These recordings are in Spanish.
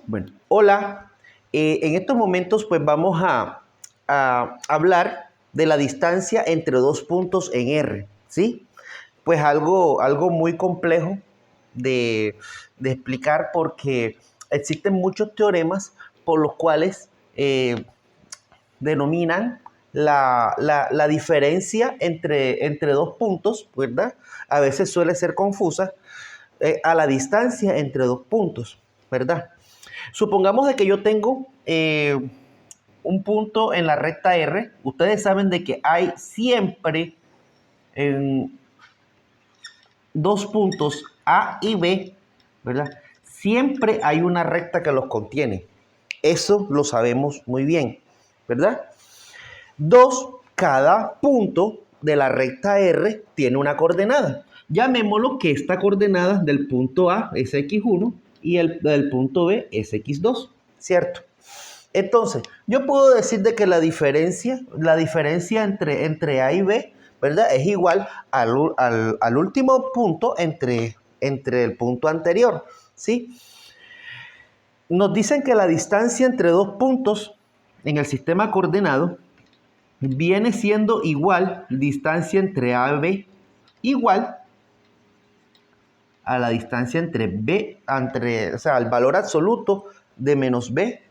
Bueno, hola. En estos momentos pues vamos a hablar de la distancia entre dos puntos en R, ¿sí? Pues algo muy complejo de explicar porque existen muchos teoremas por los cuales denominan la diferencia entre dos puntos, ¿verdad? A veces suele ser confusa, a la distancia entre dos puntos, ¿verdad? Supongamos de que yo tengo un punto en la recta R. Ustedes saben de que hay siempre en dos puntos A y B, ¿verdad? Siempre hay una recta que los contiene. Eso lo sabemos muy bien, ¿verdad? Cada punto de la recta R tiene una coordenada. Llamémoslo que esta coordenada del punto A es x1 y el del punto B es x2, ¿cierto? Entonces, yo puedo decir de que la diferencia entre A y B, ¿verdad? Es igual al último punto entre el punto anterior, ¿sí? Nos dicen que la distancia entre dos puntos en el sistema coordenado viene siendo igual, distancia entre A y B, igual a la distancia entre B, o sea, el valor absoluto de menos B,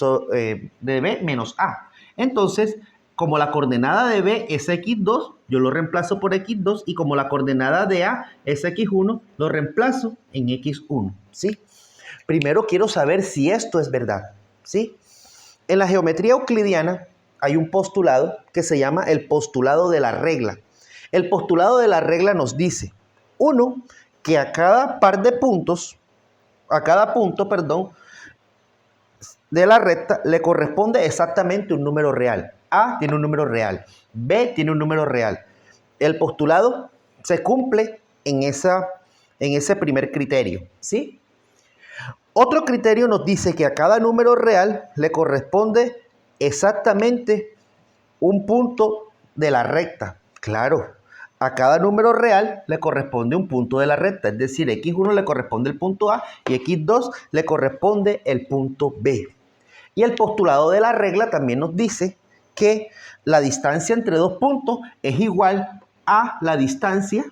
de B menos A. Entonces, como la coordenada de B es x2, yo lo reemplazo por x2, y como la coordenada de A es x1, lo reemplazo en x1, ¿sí? Primero quiero saber si esto es verdad, ¿sí? En la geometría euclidiana hay un postulado que se llama el postulado de la regla. El postulado de la regla nos dice, uno, que a cada punto, de la recta le corresponde exactamente un número real. A tiene un número real, B tiene un número real. El postulado se cumple en ese primer criterio, ¿sí? Otro criterio nos dice que a cada número real le corresponde exactamente un punto de la recta. Claro, a cada número real le corresponde un punto de la recta, es decir, x1 le corresponde el punto A y x2 le corresponde el punto B. Y el postulado de la regla también nos dice que la distancia entre dos puntos es igual a la distancia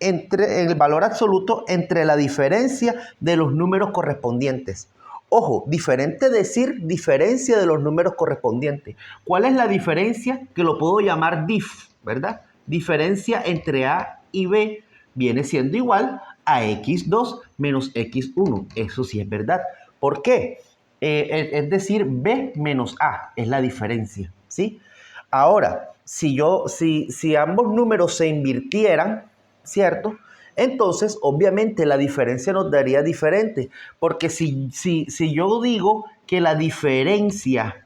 entre el valor absoluto entre la diferencia de los números correspondientes. Ojo, diferente decir diferencia de los números correspondientes. ¿Cuál es la diferencia? Que lo puedo llamar dif, ¿verdad? Diferencia entre A y B viene siendo igual a x2 menos x1. Eso sí es verdad. ¿Por qué? Es decir, B menos A es la diferencia, ¿sí? Ahora, si ambos números se invirtieran, ¿cierto? Entonces, obviamente, la diferencia nos daría diferente. Porque si yo digo que la diferencia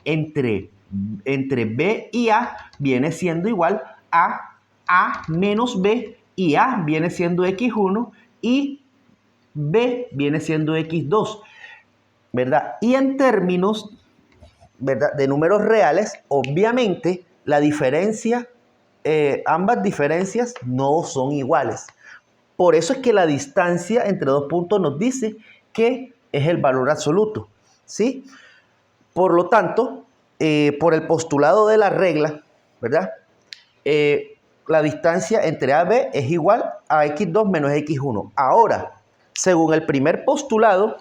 entre B y A viene siendo igual a A menos B, y A viene siendo x1 y B viene siendo x2, ¿verdad? Y en términos, ¿verdad?, de números reales, obviamente, la diferencia, ambas diferencias no son iguales. Por eso es que la distancia entre dos puntos nos dice que es el valor absoluto, ¿sí? Por lo tanto, por el postulado de la regla, ¿verdad? La distancia entre A y B es igual a x2 menos x1. Ahora, según el primer postulado,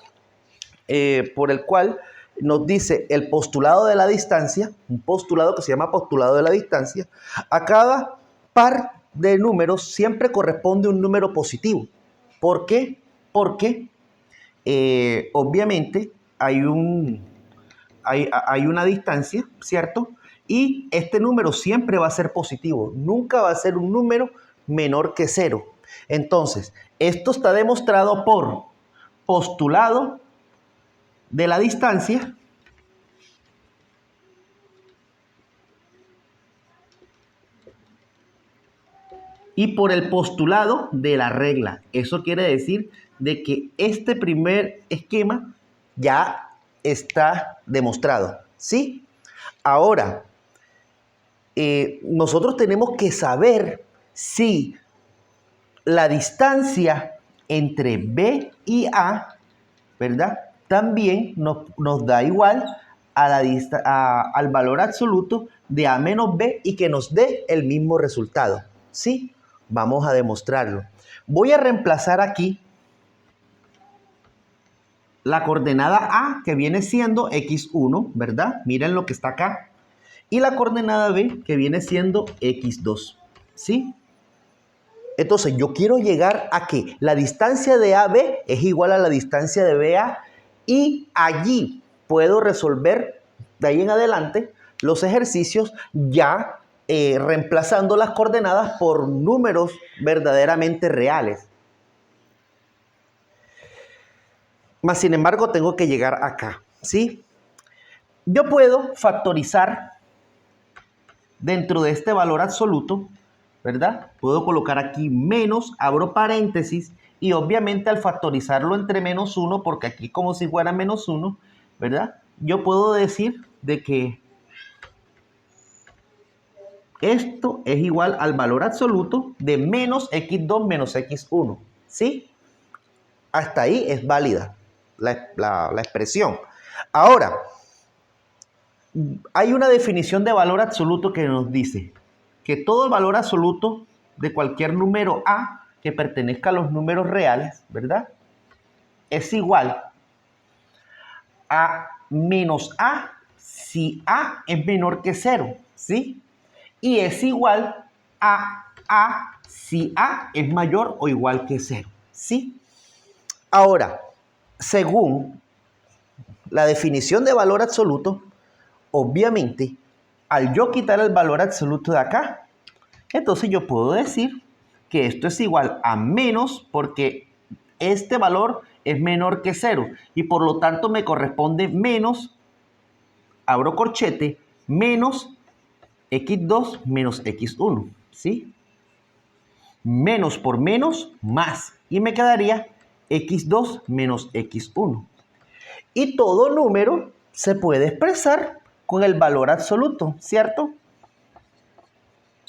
por el cual nos dice el postulado de la distancia, un postulado que se llama postulado de la distancia, a cada par de números siempre corresponde un número positivo. ¿Por qué? Porque obviamente hay una distancia, ¿cierto? Y este número siempre va a ser positivo, nunca va a ser un número menor que 0. Entonces, esto está demostrado por postulado de la distancia y por el postulado de la regla. Eso quiere decir de que este primer esquema ya está demostrado, ¿sí? Ahora, nosotros tenemos que saber si la distancia entre B y A, ¿verdad?, también nos da igual al valor absoluto de A menos B y que nos dé el mismo resultado. ¿Sí? Vamos a demostrarlo. Voy a reemplazar aquí la coordenada A, que viene siendo x1, ¿verdad? Miren lo que está acá. Y la coordenada B, que viene siendo x2, ¿sí? Entonces, yo quiero llegar a que la distancia de AB es igual a la distancia de BA y allí puedo resolver de ahí en adelante los ejercicios ya reemplazando las coordenadas por números verdaderamente reales. Más sin embargo, tengo que llegar acá, ¿sí? Yo puedo factorizar dentro de este valor absoluto, ¿verdad? Puedo colocar aquí menos, abro paréntesis, y obviamente al factorizarlo entre menos 1, porque aquí como si fuera menos 1, ¿verdad? Yo puedo decir de que esto es igual al valor absoluto de menos x2 menos x1, ¿sí? Hasta ahí es válida la expresión. Ahora, hay una definición de valor absoluto que nos dice que todo el valor absoluto de cualquier número A que pertenezca a los números reales, ¿verdad? Es igual a menos A si A es menor que 0, ¿sí? Y es igual a A si A es mayor o igual que 0, ¿sí? Ahora, según la definición de valor absoluto, obviamente, al yo quitar el valor absoluto de acá, entonces yo puedo decir que esto es igual a menos porque este valor es menor que 0 y por lo tanto me corresponde menos, abro corchete, menos x2 menos x1, ¿sí? Menos por menos, más. Y me quedaría x2 menos x1. Y todo número se puede expresar con el valor absoluto, ¿cierto?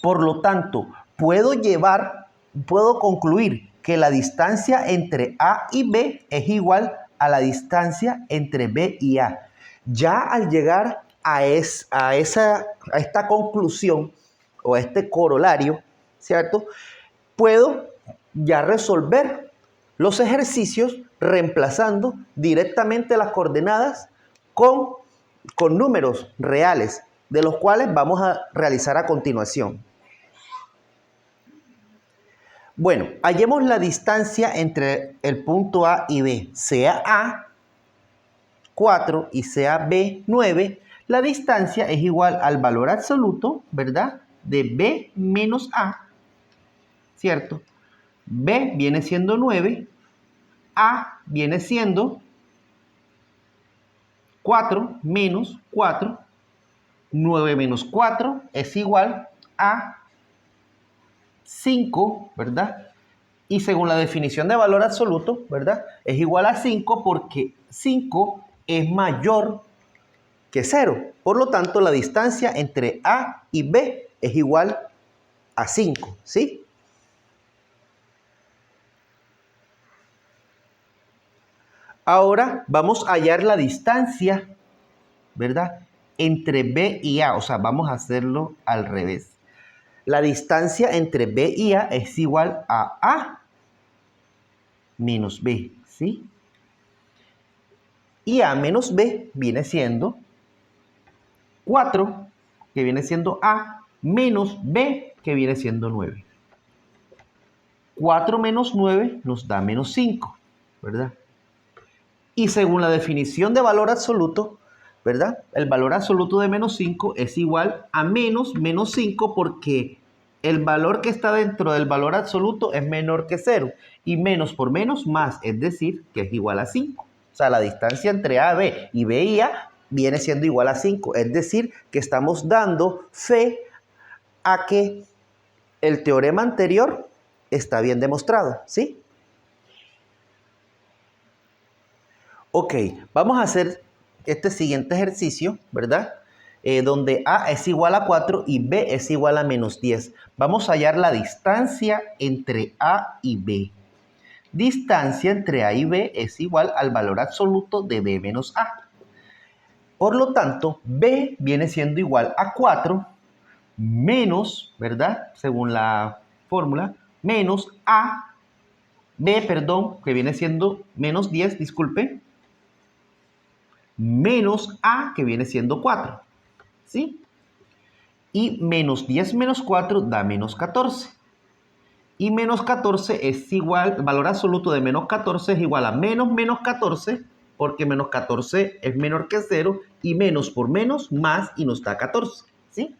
Por lo tanto, puedo concluir que la distancia entre A y B es igual a la distancia entre B y A. Ya al llegar a esta conclusión o a este corolario, ¿cierto? Puedo ya resolver los ejercicios reemplazando directamente las coordenadas con números reales, de los cuales vamos a realizar a continuación. Bueno, hallemos la distancia entre el punto A y B, sea A 4 y sea B 9, la distancia es igual al valor absoluto, ¿verdad? De B menos A, ¿cierto? B viene siendo 9, A viene siendo 4 menos 4, 9 menos 4 es igual a 5, ¿verdad? Y según la definición de valor absoluto, ¿verdad? Es igual a 5 porque 5 es mayor que 0. Por lo tanto, la distancia entre A y B es igual a 5, ¿sí? Ahora vamos a hallar la distancia, ¿verdad? Entre B y A, o sea, vamos a hacerlo al revés. La distancia entre B y A es igual a A menos B, ¿sí? Y A menos B viene siendo 4, que viene siendo A, menos B, que viene siendo 9. 4 menos 9 nos da menos 5, ¿verdad? Y según la definición de valor absoluto, ¿verdad? El valor absoluto de menos 5 es igual a menos 5 porque el valor que está dentro del valor absoluto es menor que 0. Y menos por menos más, es decir, que es igual a 5. O sea, la distancia entre A, B y B y A viene siendo igual a 5. Es decir, que estamos dando fe a que el teorema anterior está bien demostrado, ¿sí? Ok, vamos a hacer este siguiente ejercicio, ¿verdad? Donde A es igual a 4 y B es igual a menos 10. Vamos a hallar la distancia entre A y B. distancia entre A y B es igual al valor absoluto de B menos A. Por lo tanto, B viene siendo igual a 4 menos, ¿verdad? Según la fórmula, menos A, B, perdón, que viene siendo menos 10, disculpe, menos A, que viene siendo 4, ¿sí? Y menos 10 menos 4 da menos 14. Y menos 14 es igual, el valor absoluto de menos 14 es igual a menos menos 14, porque menos 14 es menor que 0, y menos por menos, más, y nos da 14, ¿sí?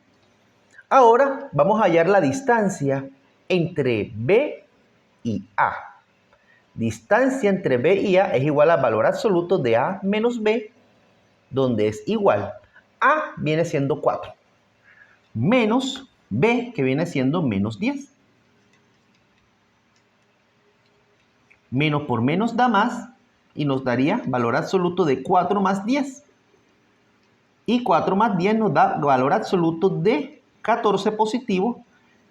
Ahora vamos a hallar la distancia entre B y A. Distancia entre B y A es igual al valor absoluto de A menos B, donde es igual. A viene siendo 4, menos B, que viene siendo menos 10. Menos por menos da más, y nos daría valor absoluto de 4 más 10. Y 4 más 10 nos da valor absoluto de 14 positivo.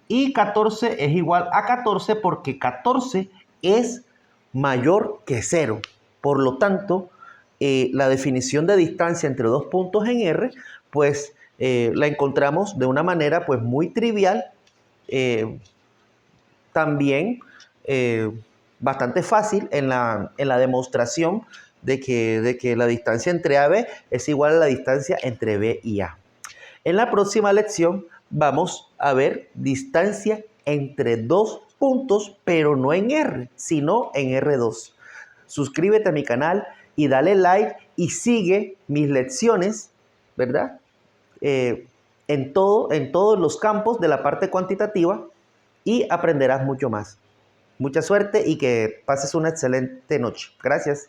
Y 14 es igual a 14 porque 14 es mayor que 0. Por lo tanto, la definición de distancia entre dos puntos en R, pues la encontramos de una manera pues muy trivial, también bastante fácil en la demostración de que la distancia entre A y B es igual a la distancia entre B y A. En la próxima lección vamos a ver distancia entre dos puntos, pero no en R, sino en R2. Suscríbete a mi canal y dale like y sigue mis lecciones, ¿verdad? En todos los campos de la parte cuantitativa, y aprenderás mucho más. Mucha suerte y que pases una excelente noche. Gracias.